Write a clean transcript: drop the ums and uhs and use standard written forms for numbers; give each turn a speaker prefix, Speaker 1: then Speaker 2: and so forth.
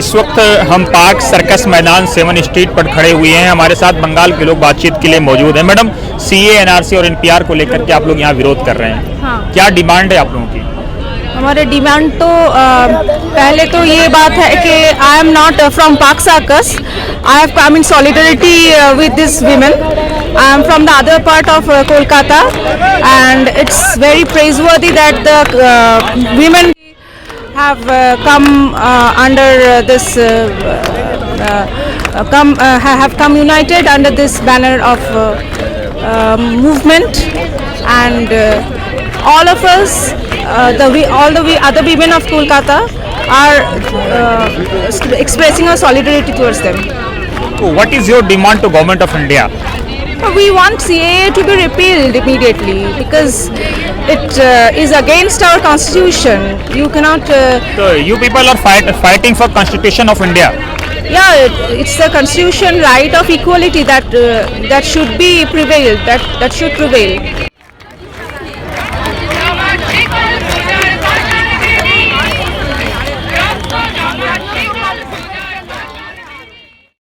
Speaker 1: इस वक्त हम पार्क सर्कस मैदान 7 स्ट्रीट पर खड़े हुए हैं। हमारे साथ बंगाल के लोग बातचीत के लिए मौजूद हैं। मैडम, सीए, एनआरसी और एनपीआर को लेकर के आप लोग यहाँ विरोध कर रहे हैं।
Speaker 2: हाँ।
Speaker 1: क्या डिमांड है आप लोगों की?
Speaker 2: हमारे डिमांड तो पहले तो ये बात है कि I am not from park circus. I have come in solidarity with this women. I am from the other part of Kolkata, and it's very praiseworthy that the women have come under this have come united under this banner of movement, and all of us, all the other women of Kolkata are expressing our solidarity towards them.
Speaker 1: So what is your demand to Government of India?
Speaker 2: We want CAA to be repealed immediately because it is against our constitution. You cannot.
Speaker 1: So you people are fighting for Constitution of India.
Speaker 2: Yeah, it's the constitution right of equality that should be prevailed. That should prevail.